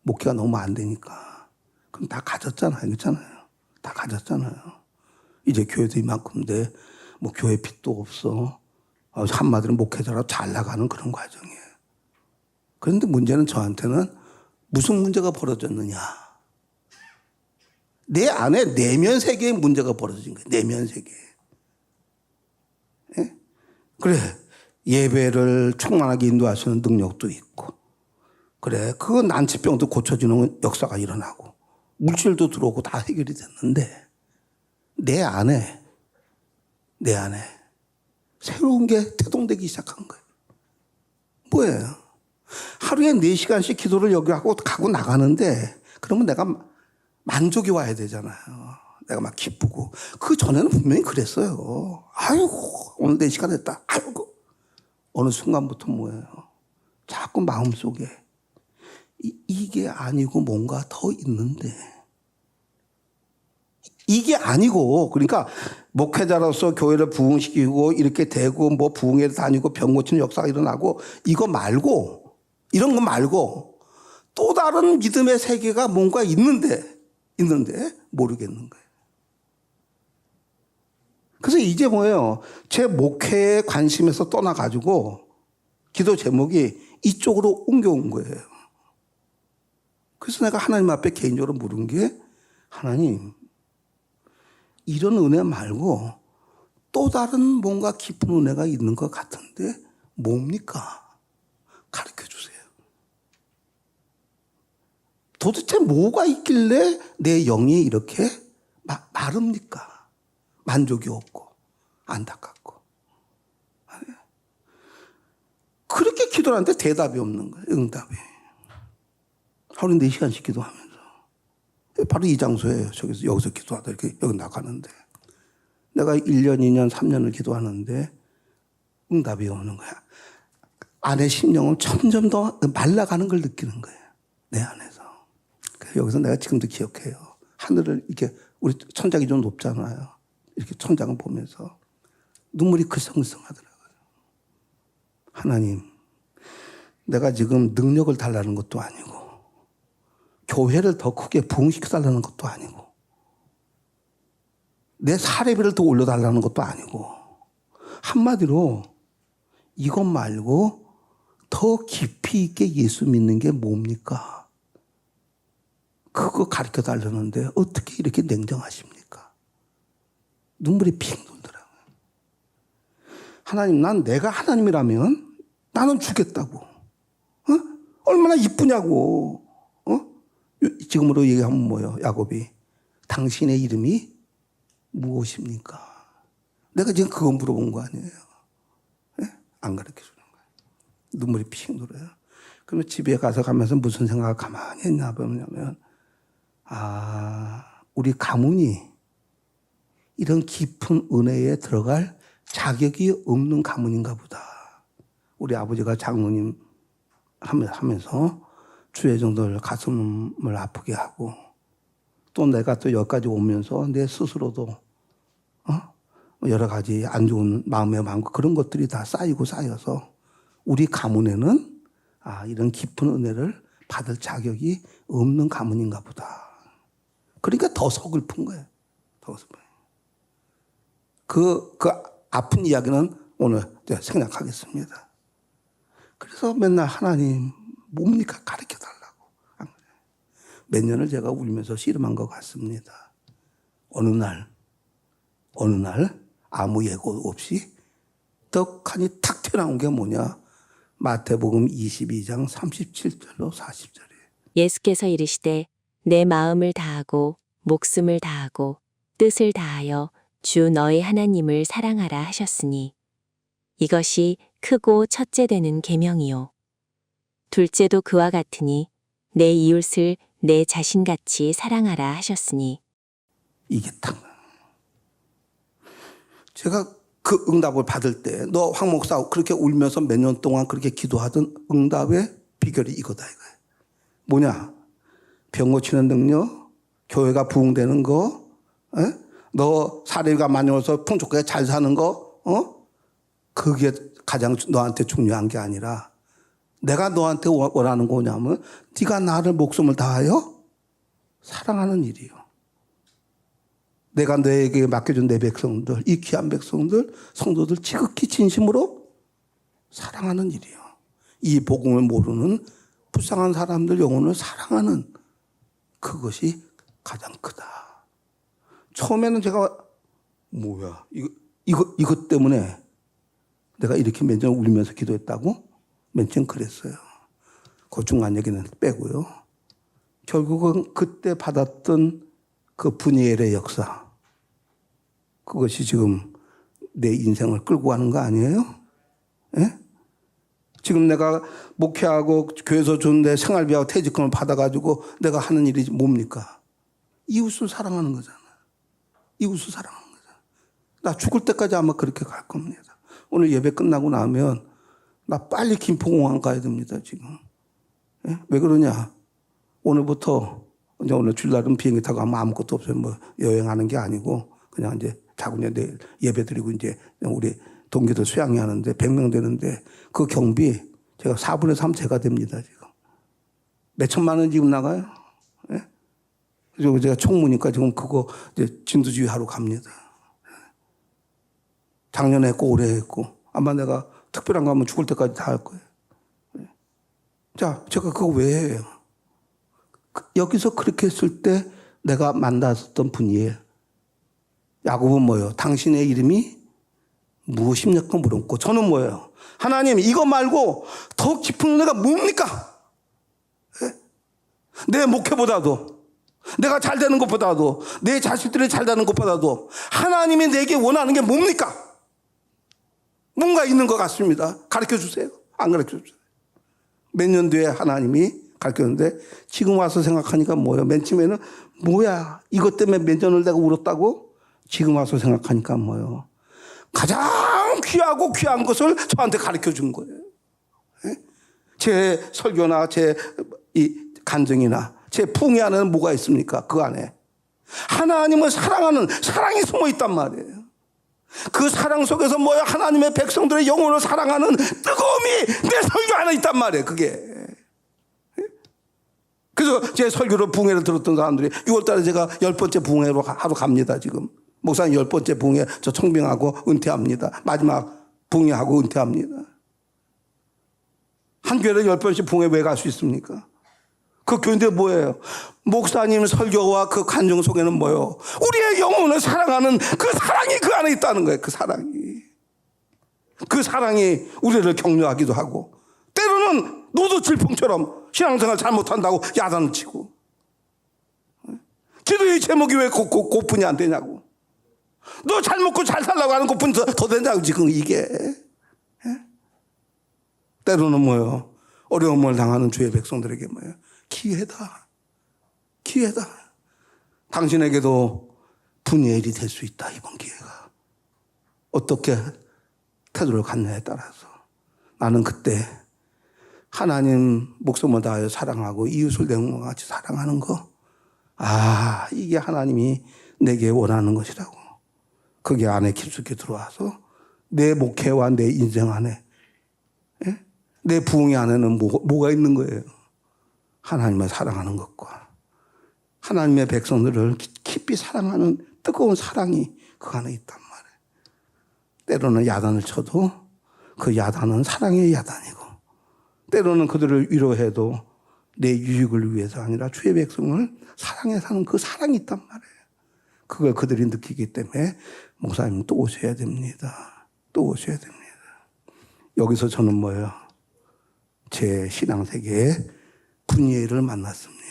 목회가 너무 안 되니까. 그럼 다 가졌잖아요. 그렇잖아요. 다 가졌잖아요. 이제 교회도 이만큼 돼. 뭐 교회 빚도 없어. 한마디로 목회자로 잘 나가는 그런 과정이에요. 그런데 문제는 저한테는 무슨 문제가 벌어졌느냐. 내 안에 내면 세계의 문제가 벌어진 거예요. 내면 세계. 예? 그래. 예배를 충만하게 인도하시는 능력도 있고. 그래. 그 난치병도 고쳐지는 역사가 일어나고. 물질도 들어오고 다 해결이 됐는데 내 안에 새로운 게 태동되기 시작한 거예요. 뭐예요? 하루에 4시간씩 기도를 여기 하고 가고 나가는데 그러면 내가 만족이 와야 되잖아요. 내가 막 기쁘고. 그 전에는 분명히 그랬어요. 아이고 오늘 4시간 했다. 아이고. 어느 순간부터 뭐예요? 자꾸 마음속에 이게 아니고 뭔가 더 있는데 이게 아니고 그러니까 목회자로서 교회를 부흥시키고 이렇게 되고 뭐 부흥회 다니고 병 고치는 역사가 일어나고 이거 말고 이런 거 말고 또 다른 믿음의 세계가 뭔가 있는데 모르겠는 거예요. 그래서 이제 뭐예요? 제 목회에 관심에서 떠나가지고 기도 제목이 이쪽으로 옮겨온 거예요. 그래서 내가 하나님 앞에 개인적으로 물은 게 하나님 이런 은혜 말고 또 다른 뭔가 깊은 은혜가 있는 것 같은데 뭡니까? 가르쳐 주세요. 도대체 뭐가 있길래 내 영이 이렇게 마릅니까? 만족이 없고 안타깝고. 그렇게 기도를 하는데 대답이 없는 거예요. 응답이. 하루에 4시간씩 기도하면서. 바로 이 장소예요. 여기서 기도하다 이렇게 여기 나가는데. 내가 1년, 2년, 3년을 기도하는데 응답이 오는 거야. 안에 심령은 점점 더 말라가는 걸 느끼는 거예요. 내 안에서. 그래서 여기서 내가 지금도 기억해요. 하늘을 이렇게 우리 천장이 좀 높잖아요. 이렇게 천장을 보면서 눈물이 글썽글썽하더라고요. 하나님, 내가 지금 능력을 달라는 것도 아니고 교회를 더 크게 부흥시켜달라는 것도 아니고 내 사례비를 더 올려달라는 것도 아니고 한마디로 이것 말고 더 깊이 있게 예수 믿는 게 뭡니까? 그거 가르쳐달라는데 어떻게 이렇게 냉정하십니까? 눈물이 핑 돌더라고요. 하나님, 내가 하나님이라면 나는 주겠다고. 얼마나 이쁘냐고. 지금으로 얘기하면 뭐예요? 야곱이. 당신의 이름이 무엇입니까? 내가 지금 그거 물어본 거 아니에요. 안 가르쳐 주는 거예요. 눈물이 핑 돌아요. 그러면 집에 가서 가면서 무슨 생각을 가만히 했나 보냐면, 우리 가문이 이런 깊은 은혜에 들어갈 자격이 없는 가문인가 보다. 우리 아버지가 장로님 하면서 주의 정도를 가슴을 아프게 하고, 또 내가 또 여기까지 오면서 내 스스로도 여러 가지 안 좋은 마음의 마음과 그런 것들이 다 쌓이고 쌓여서 우리 가문에는 이런 깊은 은혜를 받을 자격이 없는 가문인가 보다. 그러니까 더 서글픈 거예요. 더 서글픈. 그 아픈 이야기는 오늘 생략하겠습니다. 그래서 맨날 하나님 뭡니까 가르쳐 달라고. 몇 년을 제가 울면서 씨름한 것 같습니다. 어느 날 아무 예고 없이 떡하니 탁 튀어나온 게 뭐냐. 마태복음 22장 37절로 40절이에요. 예수께서 이르시되 내 마음을 다하고 목숨을 다하고 뜻을 다하여 주 너의 하나님을 사랑하라 하셨으니 이것이 크고 첫째 되는 계명이요. 둘째도 그와 같으니 내 이웃을 내 자신같이 사랑하라 하셨으니. 이게 딱 제가 그 응답을 받을 때 너 황 목사 그렇게 울면서 몇 년 동안 그렇게 기도하던 응답의 비결이 이거다 이거예요. 뭐냐? 병 고치는 능력, 교회가 부흥되는 거, 너 사례가 많이 와서 풍족하게 잘 사는 거, 그게 가장 너한테 중요한 게 아니라 내가 너한테 원하는 거 뭐냐면 네가 나를 목숨을 다하여 사랑하는 일이요. 내가 너에게 맡겨준 내 백성들, 이 귀한 백성들, 성도들 지극히 진심으로 사랑하는 일이요. 이 복음을 모르는 불쌍한 사람들 영혼을 사랑하는 그것이 가장 크다. 처음에는 제가 뭐야 이것 때문에 내가 이렇게 몇 년 울면서 기도했다고? 맨 처음 그랬어요. 그 중간 얘기는 빼고요. 결국은 그때 받았던 그 분이엘의 역사, 그것이 지금 내 인생을 끌고 가는 거 아니에요? 예? 지금 내가 목회하고 교회에서 주는데 생활비하고 퇴직금을 받아가지고 내가 하는 일이 뭡니까? 이웃을 사랑하는 거잖아. 이웃을 사랑하는 거잖아. 나 죽을 때까지 아마 그렇게 갈 겁니다. 오늘 예배 끝나고 나면 나 빨리 김포공항 가야 됩니다, 지금. 예? 왜 그러냐? 오늘부터, 이제 오늘 주일날은 비행기 타고 하면 아무것도 없어요. 뭐 여행하는 게 아니고, 그냥 이제 자고 이제 내일 예배 드리고 이제 우리 동기들 수양회 하는데 100명 되는데 그 경비 제가 4분의 3 제가 됩니다, 지금. 몇 천만 원 지금 나가요? 예? 그리고 제가 총무니까 지금 그거 이제 진두지휘 하러 갑니다. 작년에 했고 올해 했고 아마 내가 특별한 거 하면 죽을 때까지 다 할 거예요. 자, 제가 그거 왜 해요? 여기서 그렇게 했을 때 내가 만났었던 분이에요. 야곱은 뭐예요? 당신의 이름이 무엇입니까? 물었고 저는 뭐예요? 하나님 이거 말고 더 깊은 은혜가 뭡니까? 예? 내 목회보다도 내가 잘 되는 것보다도 내 자식들이 잘 되는 것보다도 하나님이 내게 원하는 게 뭡니까? 뭔가 있는 것 같습니다. 가르쳐 주세요. 안 가르쳐 주세요. 몇 년 뒤에 하나님이 가르쳤는데 지금 와서 생각하니까 뭐예요? 맨 처음에는 뭐야 이것 때문에 몇 년을 내가 울었다고? 지금 와서 생각하니까 뭐예요? 가장 귀하고 귀한 것을 저한테 가르쳐 준 거예요. 제 설교나 제 이 간증이나 제 풍의 안에는 뭐가 있습니까? 그 안에 하나님을 사랑하는 사랑이 숨어 있단 말이에요. 그 사랑 속에서 뭐야? 하나님의 백성들의 영혼을 사랑하는 뜨거움이 내 설교 안에 있단 말이에요. 그게. 그래서 제 설교로 붕해를 들었던 사람들이 6월달에 제가 10번째 붕해로 하러 갑니다. 지금 목사님 10번째 붕해 저 청빙하고 은퇴합니다. 마지막 붕해하고 은퇴합니다. 한 교회를 10번씩 붕해 왜 갈 수 있습니까? 그 교인들 뭐예요? 목사님 설교와 그 간증 속에는 뭐예요? 우리의 영혼을 사랑하는 그 사랑이 그 안에 있다는 거예요. 그 사랑이. 그 사랑이 우리를 격려하기도 하고 때로는 노도질풍처럼 신앙생활 잘못한다고 야단을 치고 기도의 제목이 왜 고픈이 안 되냐고 너 잘 먹고 잘 살라고 하는 고픈이 더 되냐고 지금 이게 때로는 뭐예요? 어려움을 당하는 주의 백성들에게 뭐예요? 기회다. 기회다. 당신에게도 분의 일이 될 수 있다. 이번 기회가. 어떻게 태도를 갖느냐에 따라서. 나는 그때 하나님 목숨을 다하여 사랑하고 이웃을 내 몸과 같이 사랑하는 거. 아, 이게 하나님이 내게 원하는 것이라고. 그게 안에 깊숙이 들어와서 내 목회와 내 인생 안에, 예? 내 부흥의 안에는 뭐가 있는 거예요? 하나님을 사랑하는 것과 하나님의 백성들을 깊이 사랑하는 뜨거운 사랑이 그 안에 있단 말이에요. 때로는 야단을 쳐도 그 야단은 사랑의 야단이고, 때로는 그들을 위로해도 내 유익을 위해서 아니라 주의 백성을 사랑해 사는 그 사랑이 있단 말이에요. 그걸 그들이 느끼기 때문에 목사님 또 오셔야 됩니다. 또 오셔야 됩니다. 여기서 저는 뭐예요? 제 신앙세계에 분이엘을 만났습니다.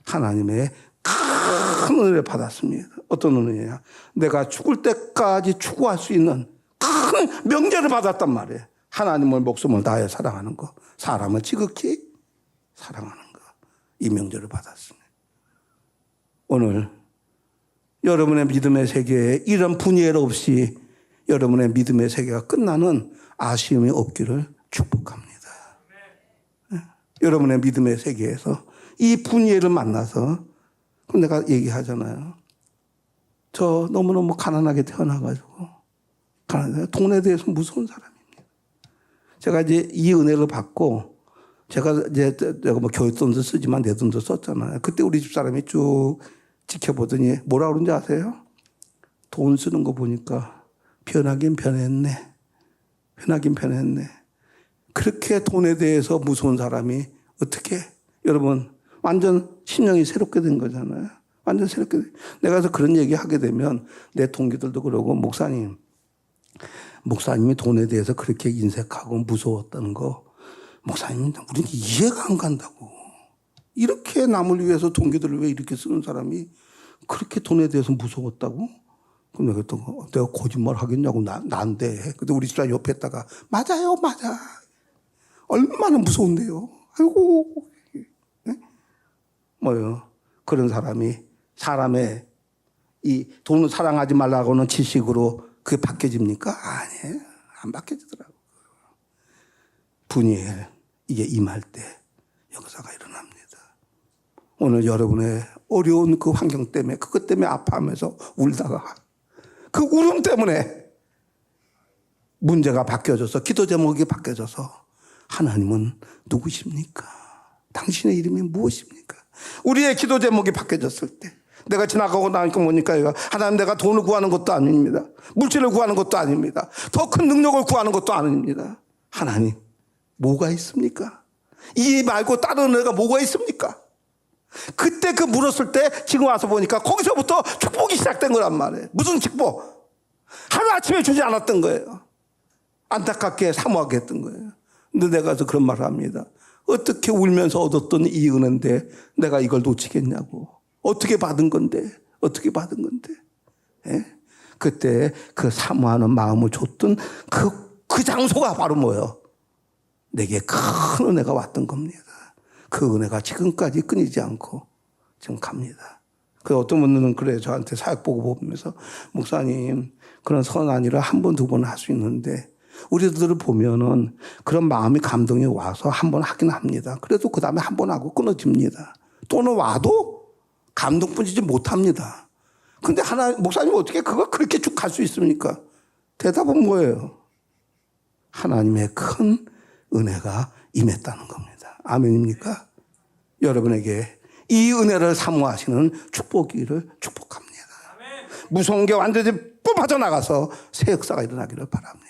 하나님의 큰 은혜를 받았습니다. 어떤 은혜냐? 내가 죽을 때까지 추구할 수 있는 큰 명제를 받았단 말이에요. 하나님을 목숨을 다해 사랑하는 거, 사람을 지극히 사랑하는 거, 이 명제를 받았습니다. 오늘 여러분의 믿음의 세계에 이런 분이엘 없이 여러분의 믿음의 세계가 끝나는 아쉬움이 없기를 축복합니다. 여러분의 믿음의 세계에서 이 분이엘을 만나서, 내가 얘기하잖아요. 저 너무너무 가난하게 태어나가지고, 돈에 대해서 무서운 사람입니다. 제가 이제 이 은혜를 받고, 제가 뭐 교회 돈도 쓰지만 내 돈도 썼잖아요. 그때 우리 집 사람이 쭉 지켜보더니 뭐라 그러는지 아세요? 돈 쓰는 거 보니까 변하긴 변했네. 변하긴 변했네. 그렇게 돈에 대해서 무서운 사람이 어떻게, 여러분, 완전 심령이 새롭게 된 거잖아요. 완전 새롭게. 내가 그래서 그런 얘기 하게 되면 내 동기들도 그러고, 목사님이 돈에 대해서 그렇게 인색하고 무서웠다는 거, 목사님, 우리는 이해가 안 간다고. 이렇게 남을 위해서 동기들을 왜 이렇게 쓰는 사람이 그렇게 돈에 대해서 무서웠다고? 그럼 내가 거짓말 하겠냐고, 난데. 근데 우리 집사람 옆에 있다가, 맞아요, 맞아. 얼마나 무서운데요. 아이고. 네? 뭐요? 그런 사람의 이 돈을 사랑하지 말라고는 지식으로 그게 바뀌어집니까? 아니에요. 안 바뀌어지더라고요. 분이엘, 이게 임할 때 역사가 일어납니다. 오늘 여러분의 어려운 그 환경 때문에, 그것 때문에 아파하면서 울다가 그 울음 때문에 문제가 바뀌어져서, 기도 제목이 바뀌어져서, 하나님은 누구십니까? 당신의 이름이 무엇입니까? 우리의 기도 제목이 바뀌어졌을 때, 내가 지나가고 나니까 보니까 하나님, 내가 돈을 구하는 것도 아닙니다. 물질을 구하는 것도 아닙니다. 더 큰 능력을 구하는 것도 아닙니다. 하나님, 뭐가 있습니까? 이 말고 다른 은혜가 뭐가 있습니까? 그때 그 물었을 때 지금 와서 보니까 거기서부터 축복이 시작된 거란 말이에요. 무슨 축복? 하루아침에 주지 않았던 거예요. 안타깝게 사모하게 했던 거예요. 근데 내가 그래서 그런 말을 합니다. 어떻게 울면서 얻었던 이 은혜인데 내가 이걸 놓치겠냐고. 어떻게 받은 건데? 어떻게 받은 건데? 예? 그때 그 사모하는 마음을 줬던 그 장소가 바로 뭐예요? 내게 큰 은혜가 왔던 겁니다. 그 은혜가 지금까지 끊이지 않고 지금 갑니다. 그 어떤 분들은 그래요. 저한테 사역 보고 보면서, 목사님, 그런 선한 일을 한 번, 두 번 할 수 있는데, 우리들을 보면은 그런 마음이, 감동이 와서 한 번 하긴 합니다. 그래도 그 다음에 한 번 하고 끊어집니다. 또는 와도 감동뿐이지 못합니다. 근데 목사님 어떻게 그거 그렇게 쭉 갈 수 있습니까? 대답은 뭐예요? 하나님의 큰 은혜가 임했다는 겁니다. 아멘입니까? 여러분에게 이 은혜를 사모하시는 축복이기를 축복합니다. 무서운 게 완전히 뽑아져 나가서 새 역사가 일어나기를 바랍니다.